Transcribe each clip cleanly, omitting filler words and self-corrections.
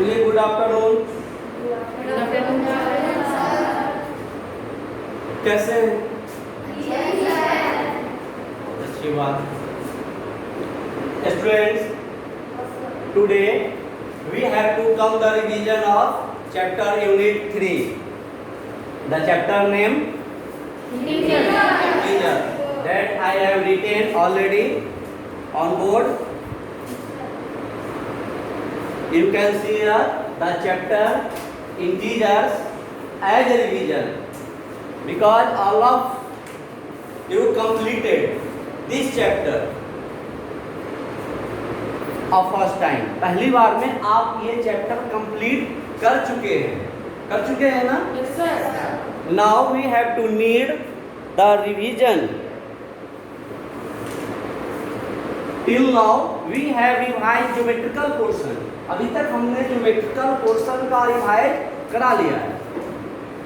चलिए good afternoon. कैसे हैं? अच्छी बात। Students, today we have to come the revision of chapter unit 3. The chapter name integer that I have written already on board. You can see here the chapter integers as a revision because all of you completed this chapter of first time. पहली बार में आप ये chapter complete कर चुके हैं ना? Yes, sir. Now we have to need the revision. Till now we have revised geometrical portion. अभी तक हमने geometrical portion का रिवाइज करा लिया है.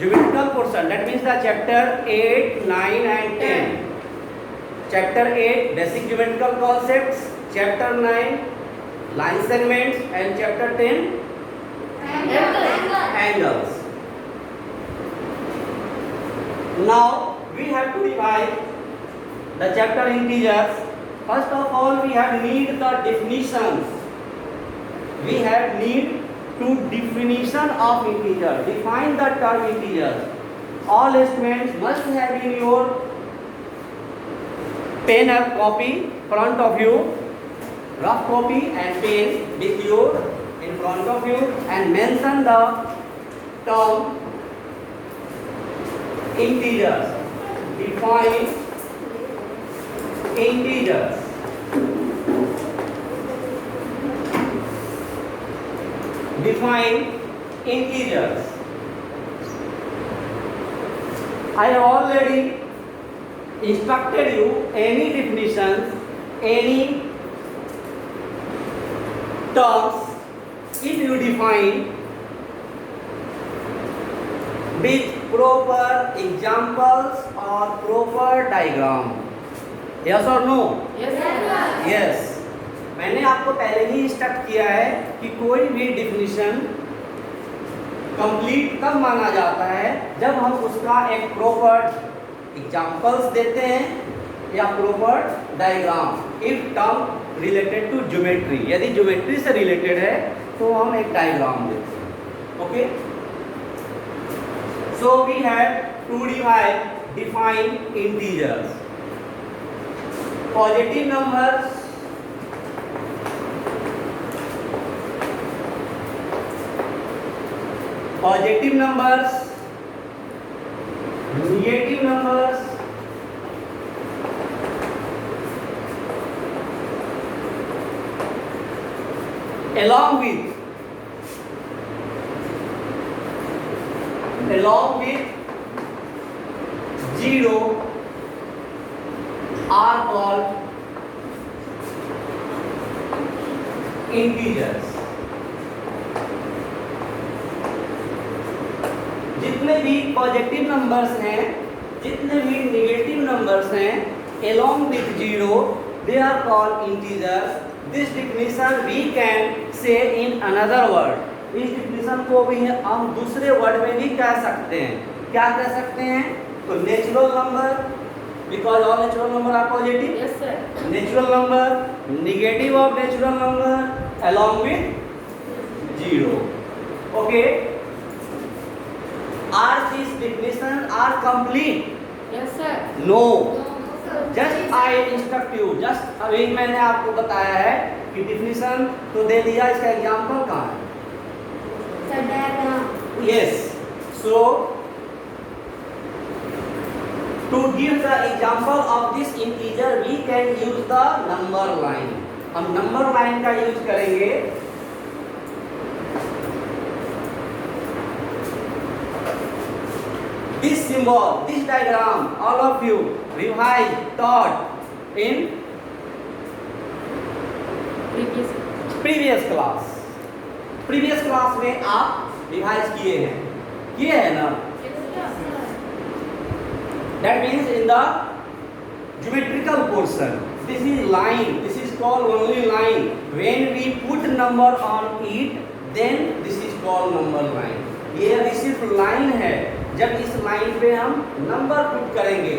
Geometrical portion that means the chapter 8, 9 and 10. Chapter 8 basic geometrical concepts. Chapter 9 line segments and chapter 10 angles. Now we have to revise the chapter integers. First of all we have need the definitions. We have need to definition of integer. Define the term integer. All students must have in your pen or copy front of you, rough copy and pen with you in front of you, and mention the term integers. Define integers. Define integers. I have already instructed you any definitions, any terms if you define with proper examples or proper diagram. Yes or no? Yes, sir. Yes. मैंने आपको पहले ही instruct किया है कि कोई भी definition complete कब माना जाता है जब हम उसका एक प्रॉपर एग्जांपल्स देते हैं या proper diagram. If term related to geometry, यदि ज्योमेट्री से रिलेटेड है तो हम एक डायग्राम देते हैं। Okay, so we have to define integers. Positive numbers, positive numbers, negative numbers, along with 0 are called integers. जितने भी पॉजिटिव नंबर्स हैं, जितने भी नेगेटिव नंबर्स हैं, along with 0 they are called integers. This definition we can say in another word. इस definition को भी हम दूसरे वर्ड में भी कह सकते हैं। क्या कह सकते हैं? तो natural number, because all natural number are positive. Yes, sir. Natural number, negative of natural number, along with 0. Okay. Are these definitions are complete? Yes, sir. No. Just I instruct you. Just अभी मैंने आपको बताया है कि definition तो दे दिया, इसका example कहाँ है? Yes. So to give the example of this integer we can use the number line. हम number line का यूज करेंगे। This symbol, this diagram, all of you revise taught in previous class. Previous class में आप revise किए हैं ना? That means in the geometrical portion, this is line, this is called only line. When we put number on it, then this is called number line. ये अभी सिर्फ line है, जब इस लाइन पे हम नंबर पुट करेंगे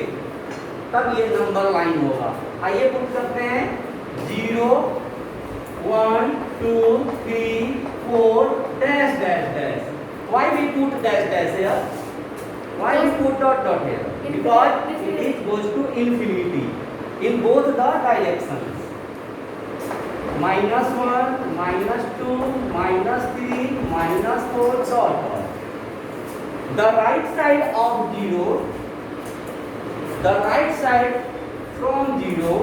तब ये नंबर लाइन होगा। आइए पुट करते हैं 0 1 2 3 4 dash dash dash. Why we put dash dash here? Why we put dot dot here? Because it is goes to infinity in both the directions. -1, -2, -3, -4 dot dot. The right side of 0, the right side from 0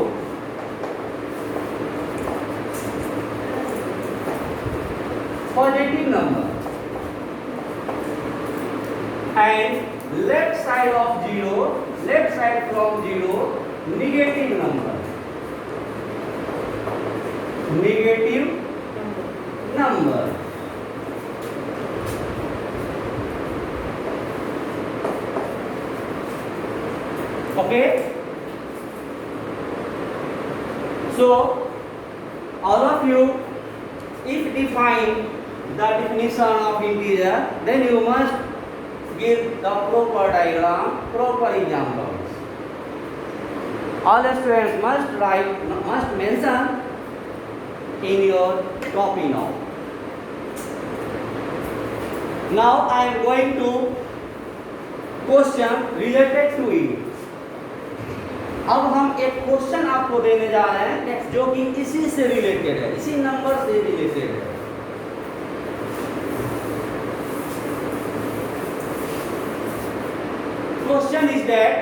positive number, and left side of 0, left side from 0 negative number, negative number. Okay, so all of you, if define the definition of integer, then you must give the proper diagram, proper examples. All the students must write, must mention in your copy now. Now I am going to question related to it. अब हम एक question आपको देने जा रहे हैं जो कि इसी से रिलेटेड है, इसी नंबर से रिलेटेड है। Question is that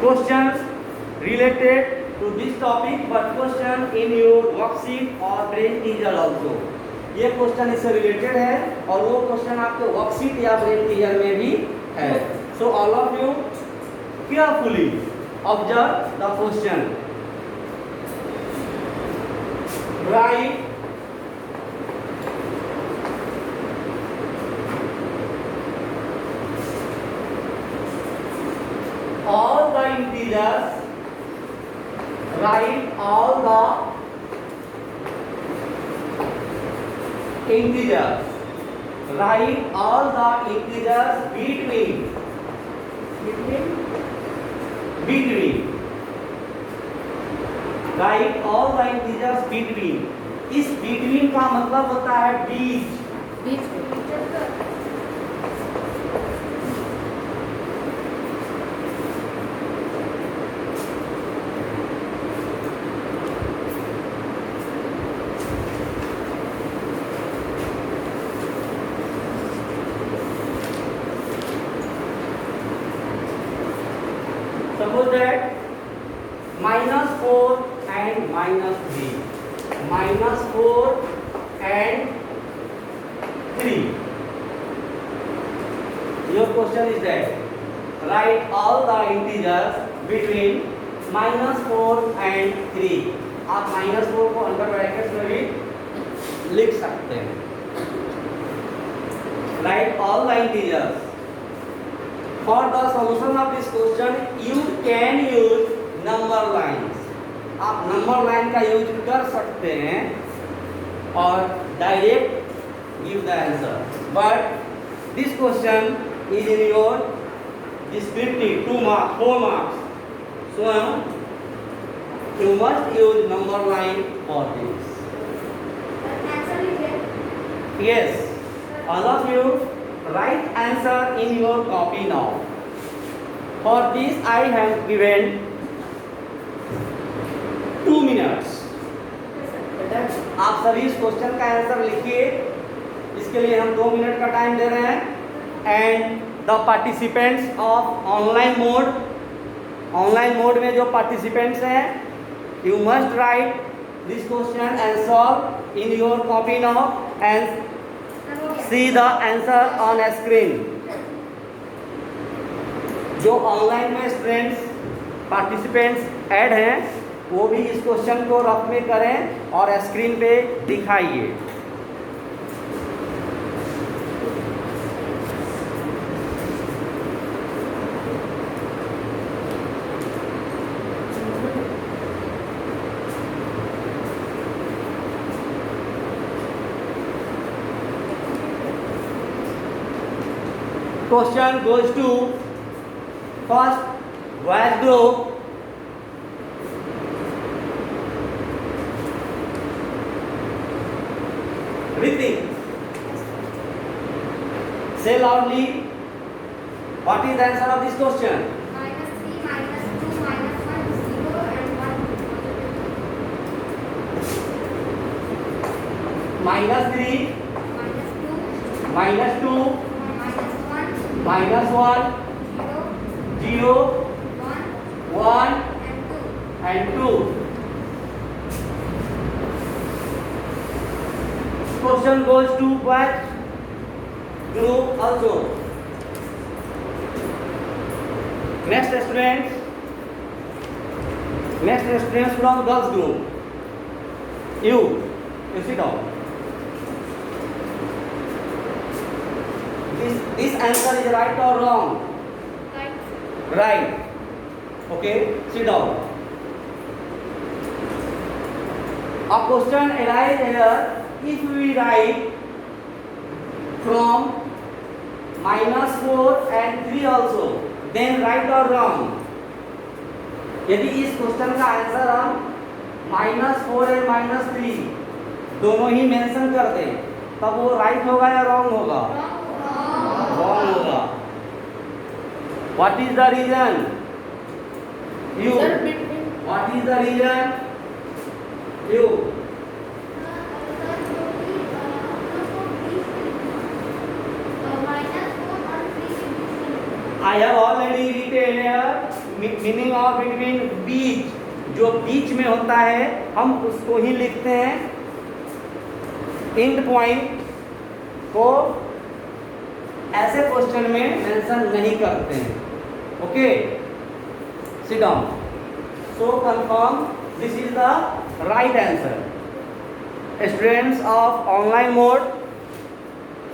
questions related to this topic, but question in your worksheet or brain teaser also. ये क्वेश्चन इससे रिलेटेड है और वो क्वेश्चन आपके वर्कशीट या ब्रेन टीजर में भी है। So all of you carefully observe the question. Write all the integers, write all the integers, write all the integers between write all the integers between। इस between का मतलब होता है बीच। Suppose that -4 and -3, -4 and 3. Your question is that write all the integers between -4 and 3. आप -4 को under brackets में भी लिख सकते हैं। Write all the integers. For the solution of this question, you can use number lines. आप number line का use कर सकते हैं और direct give the answer, but this question is in your descriptive 2 marks 4 marks, so you must use number line for this. Yes, all of you write answer in your copy now. For this I have given 2 minutes. आप सभी इस question का answer लिखिए, इसके लिए हम 2 minute का time दे रहे हैं। And the participants of online mode में जो पार्टिसिपेंट्स हैं, you must write this question and solve in your copy now and see the answer on a screen. जो ऑनलाइन में स्टूडेंट्स पार्टिसिपेंट्स ऐड हैं वो भी इस क्वेश्चन को रफ में करें और स्क्रीन पे दिखाइए। question goes to first voyage group. Ritik, say loudly, what is the answer of this question? -3, -2, -1, 0 and 1. -3, -2, -2, -1, -1, 0, 1 1 and 2. and 2. Question goes to what group also. Next students from girls group. You sit down. This answer is right or wrong? Right. Okay, sit down. A question arises here. If we write from -4 and 3 also, then right or wrong? यदि इस question का answer हम -4 और -3 दोनों ही mention कर दें, तब वो राइट होगा या रॉन्ग होगा? रॉन्ग होगा. What is the reason? You. What is the reason? You. I have already written here meaning of between बीच, जो बीच में होता है हम उसको ही लिखते हैं. एंड पॉइंट को ऐसे क्वेश्चन में मेंशन नहीं करते हैं. Okay, sit down. So confirm this is the right answer. Students of online mode,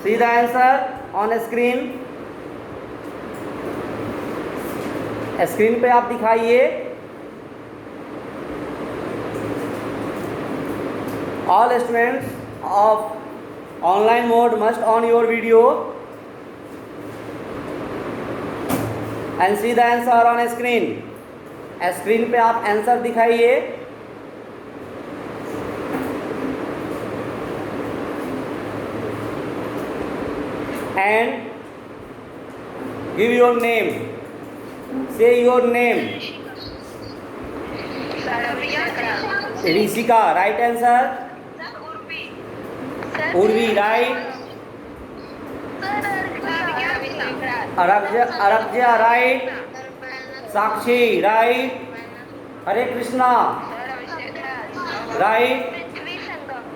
see the answer on screen. Screen पे आप दिखाइए. All students of online mode must on your video and see the answer on screen. Screen पे आप answer दिखाइए. And give your name. Say your name. Rishika, right answer. Urvi, right. Arabja, right. Sakshi, right. Hare Krishna, right.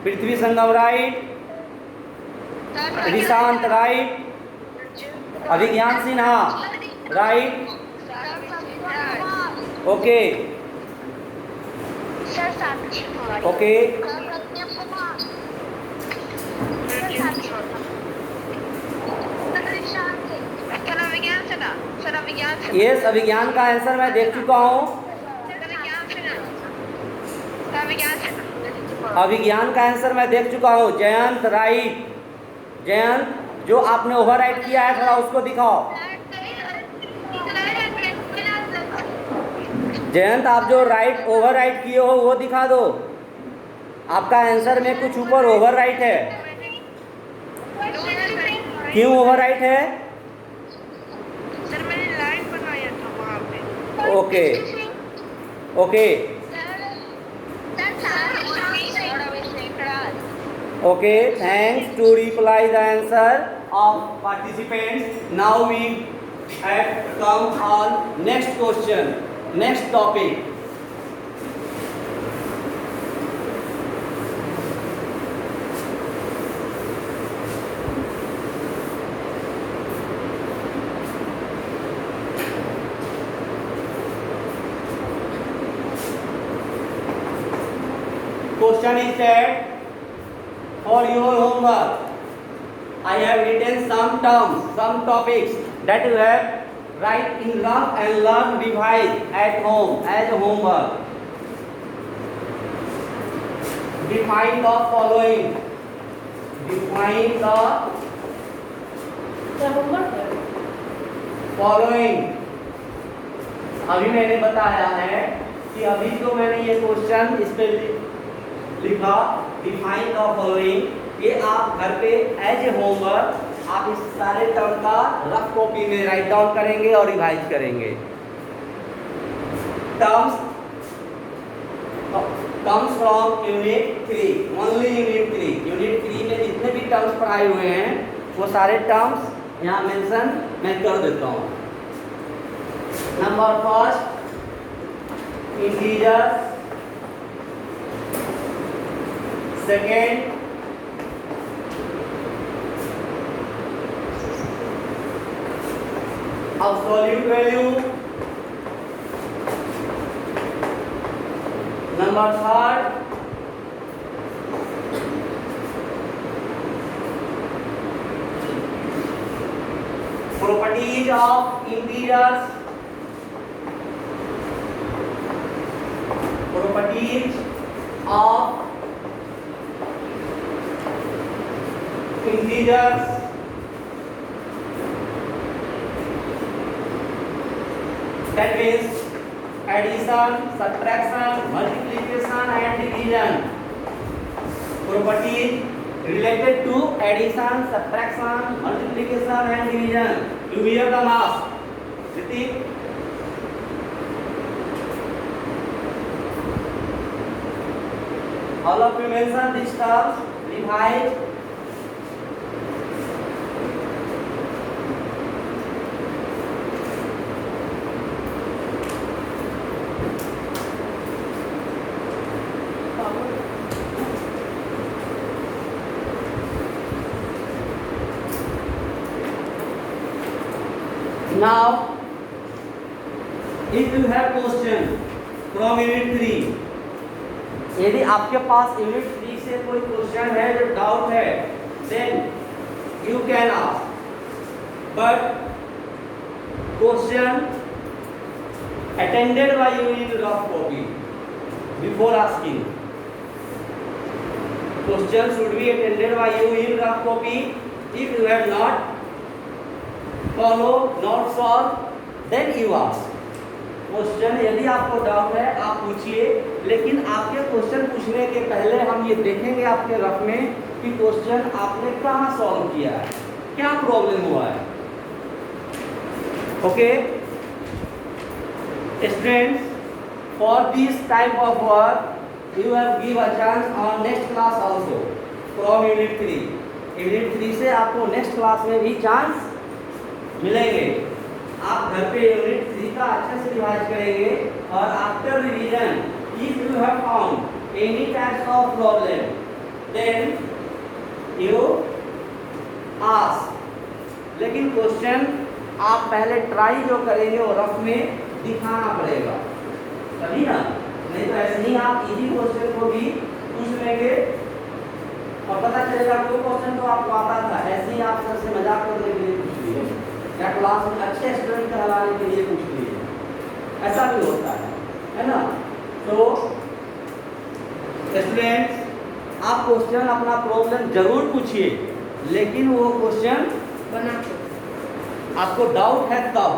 Prithvi Sangam, right. Rishant, right. Abhigyan Sinha, right. Okay. Okay. Yes, Abhigyan का answer मैं देख चुका हूँ. अभिज्ञान का answer मैं देख चुका हूँ. जयंत, राइट. जयंत, जो आपने ओवर राइट किया है थोड़ा उसको दिखाओ. जयंत, आप जो राइट ओवर राइट किए हो वो दिखा दो. आपका आंसर में कुछ ऊपर ओवर राइट है. क्यों ओवर राइट है? सर मैंने लाइन बनाया था वहाँ पे. Okay okay okay. Thanks to reply the answer of participants. Now we have come on next question, next topic. Question is that for your homework, I have written some terms, some topics that you have write in rough and learn revise at home as homework. Define the following. Define the following. अभी मैंने बताया है कि अभी जो मैंने ये question इस पे लिखा डिफाइन द फॉलोइंग, ये आप घर पे एज ए होमवर्क आप इस सारे टर्म का रफ कॉपी में राइट डाउन करेंगे और रिवाइज करेंगे। Terms comes from unit 3, only unit 3। Unit 3 में जितने भी टर्म्स पढ़ाए हुए हैं वो सारे टर्म्स यहाँ मेंशन मैं कर देता हूँ। Number first, integer. Second, absolute value। Number third, properties of integers। properties of integers। that means addition, subtraction, multiplication and division। properties related to addition, subtraction, multiplication and division। You hear the mass? Repeat. All of you mention these terms, revise। Now, if you have question from unit 3, यदि आपके पास unit 3 से कोई question है जो doubt है, then you can ask, but question attended by you in rough copy before asking। Question should be attended by you in rough copy। If you have not follow, not solve, then you ask। Question यदि आपको doubt है आप पूछिए, लेकिन आपके question पूछने के पहले हम ये देखेंगे आपके रफ में कि क्वेश्चन आपने कहाँ सॉल्व किया है, क्या प्रॉब्लम हुआ है। Okay students, for this type of work you have give a chance on next class also from unit 3। Unit 3 से आपको नेक्स्ट क्लास में भी चांस मिलेंगे। आप घर पे यूनिट 3 का अच्छे से रिवाइज करेंगे और after revision if you have found any types of problem then you ask. लेकिन क्वेश्चन आप पहले ट्राई जो करेंगे वो रफ में दिखाना पड़ेगा, तभी ना, नहीं तो ऐसे ही आप इजी क्वेश्चन को भी पूछ लेंगे और पता चलेगा कोई क्वेश्चन तो आपको आता था, ऐसे ही आप सर से मजाक करने के लिए पूछ लिए या क्लास में अच्छे स्टूडेंट कहलाने के लिए पूछ लिए, ऐसा भी होता है ना। तो स्टूडेंट्स आप क्वेश्चन अपना प्रॉब्लम जरूर पूछिए, लेकिन वो क्वेश्चन बना आपको डाउट है तब।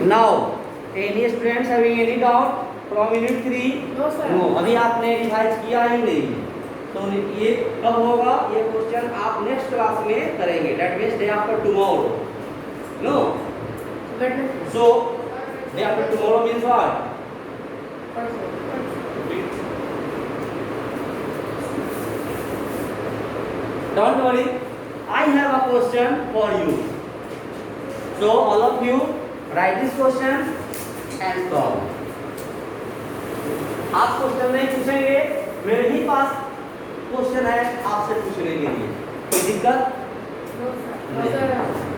Now any students having any doubt from unit 3? No, अभी आपने रिवाइज किया ही नहीं, तो ये कब होगा, ये क्वेश्चन आप नेक्स्ट क्लास में करेंगे, that means day after tomorrow. No, so day after tomorrow means what? Don't worry, I have a question for you. So all of you write this question and solve. आप question नहीं पूछेंगे, मेरे ही पास question है आपसे पूछने के लिए, कोई दिक्कत नहीं।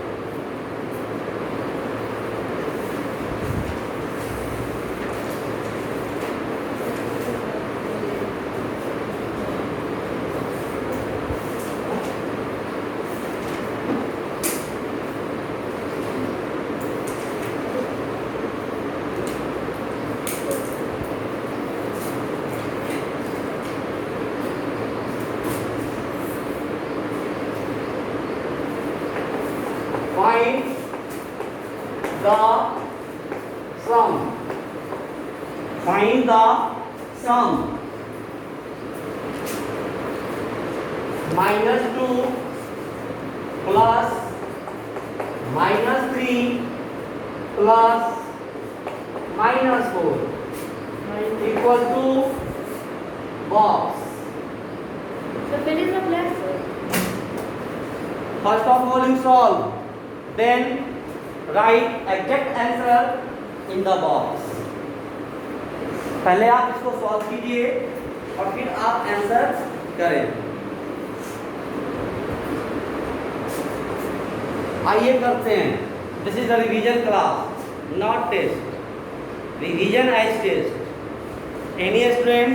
the sum. Find the sum. -2 plus -3 plus -4 equal to box. So finish the class. First of all you solve, then write exact answer in the box. पहले आप इसको सॉल्व कीजिए और फिर आप आंसर करें। आइए करते हैं। This is the revision class, not test. Revision as test. Any student?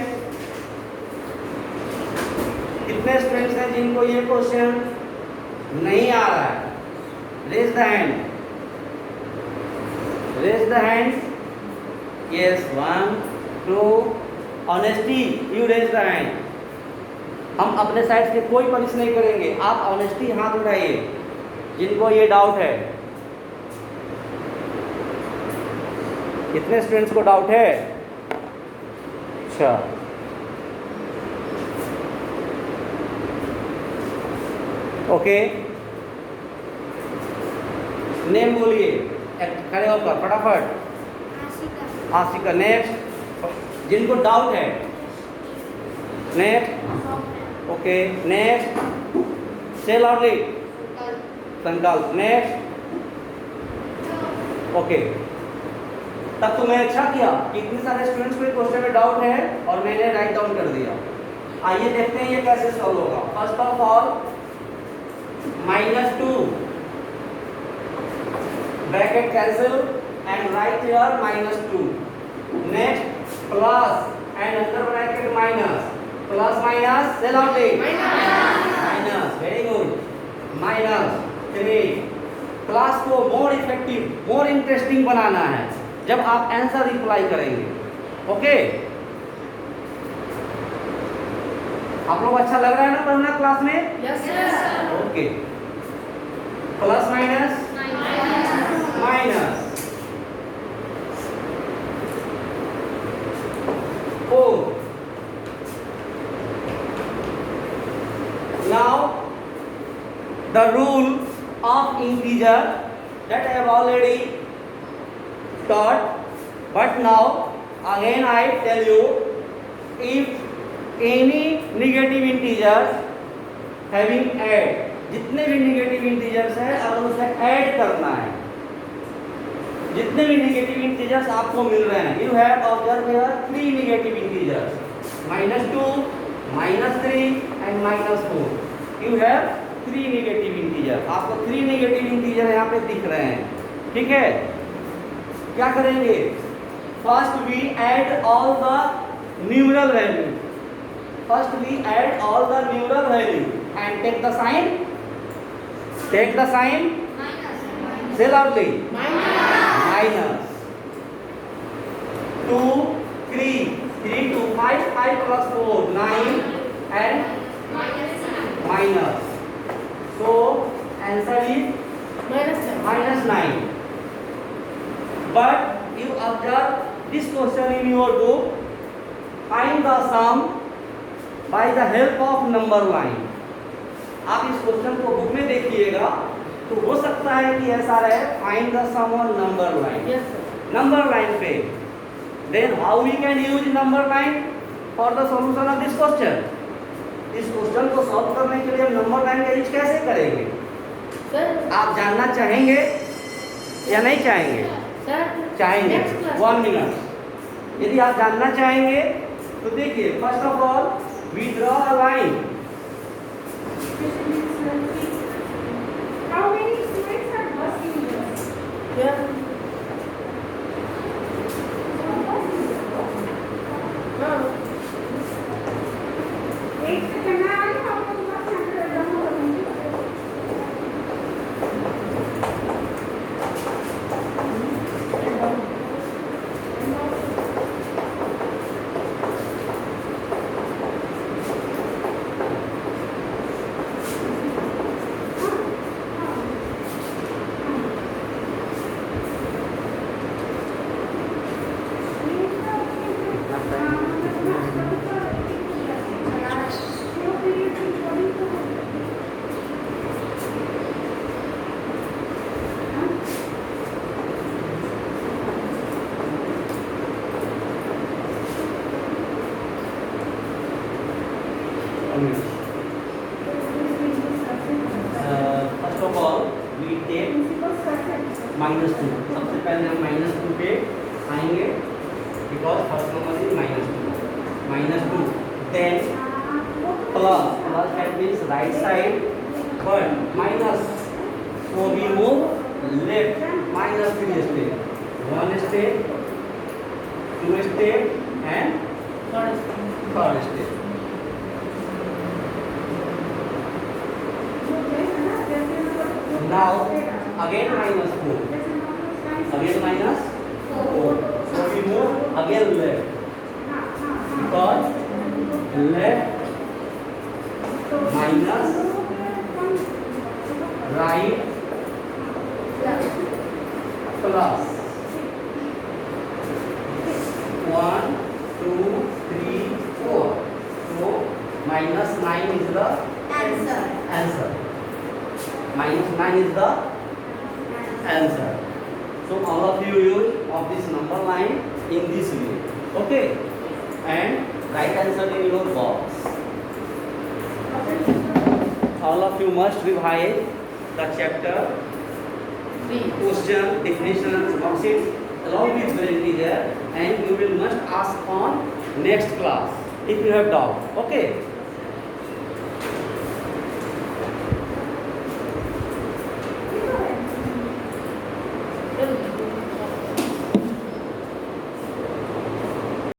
कितने स्टूडेंट्स हैं जिनको ये क्वेश्चन नहीं आ रहा है? Raise the hand. Raise the hand. Yes, 1 2। Honesty, you raise the hand. हम अपने साइड से कोई पनिश नहीं करेंगे, आप ऑनेस्टी हाथ उठाइए जिनको ये डाउट है। कितने स्टूडेंट्स को डाउट है? अच्छा, ओके। नेम बोलिए खड़े होकर फटाफट। आशिका। आशिका। नेक्स्ट जिनको डाउट है। Next, okay. नेक्स्ट, से लाउडली। संकल्प। Next, okay. तब तुमने अच्छा किया कि इतने सारे स्टूडेंट्स को क्वेश्चन में डाउट है और मैंने राइट डाउन कर दिया। आइए देखते हैं ये कैसे सॉल्व होगा। First of all -2 bracket cancel and right here -2। Next plus and अंदर ब्रैकेट माइनस। प्लस माइनस से loudly. Minus, very good. -3। Class को मोर इफेक्टिव, मोर इंटरेस्टिंग बनाना है जब आप आंसर रिप्लाई करेंगे। ओके, आप लोग अच्छा लग रहा है ना पढ़ना क्लास में? Yes sir. Okay. Plus minus minus 4। Now the rule of integer that I have already taught, but now again I tell you, if any negative integers having add, जितने भी नेगेटिव इंटीजर्स हैं अगर उसे add करना है, जितने भी negative integers आपको मिल रहे हैं, you have observe here 3 negative integers, -2, -3 and -4। You have 3 negative integer. आपको 3 नेगेटिव इंटीजर यहाँ पे दिख रहे हैं, ठीक है? क्या करेंगे? First we add all the numeral value. First we add all the numeral value and take the sign. Take the sign. Say loudly. Minus 2, 3, 3 to 5, 5 plus 4, 9 and minus. So answer is -9. But you observe this question in your book. Find the sum by the help of number line. आप इस question को book में देखिएगा तो हो सकता है कि ऐसा रहे, find the sum on number line. Number line पे then how we can use number line for the solution of this question. इस क्वेश्चन को सॉल्व करने के लिए हम नंबर लाइन का यूज कैसे करेंगे? सर आप जानना चाहेंगे या नहीं चाहेंगे? सर चाहेंगे। 1 मिनट। यदि आप जानना चाहेंगे तो देखिए, first of all we draw a line. How many students are busing here? Yeah. No. एक सेकंड में आई हूं, आपको बस सेंटर डाउन करूंगी। 1 minute. First of all, we take -2. सबसे पहले हम -2 पे आएंगे because first number is -2. Then plus that means right side, but minus. So we move left. -3 step. 1 step, 2 step, and third step. Now again -4. Again -4. So we move again left. Because left minus right plus 1, 2, 3, 4. So -9 is the answer. -9 is the answer. So all of you use of this number line in this way. Okay. And write answer in your box. All of you must revise the chapter, question, definitions, worksheets along with guarantee there, and you will must ask on next class if you have doubt. Okay.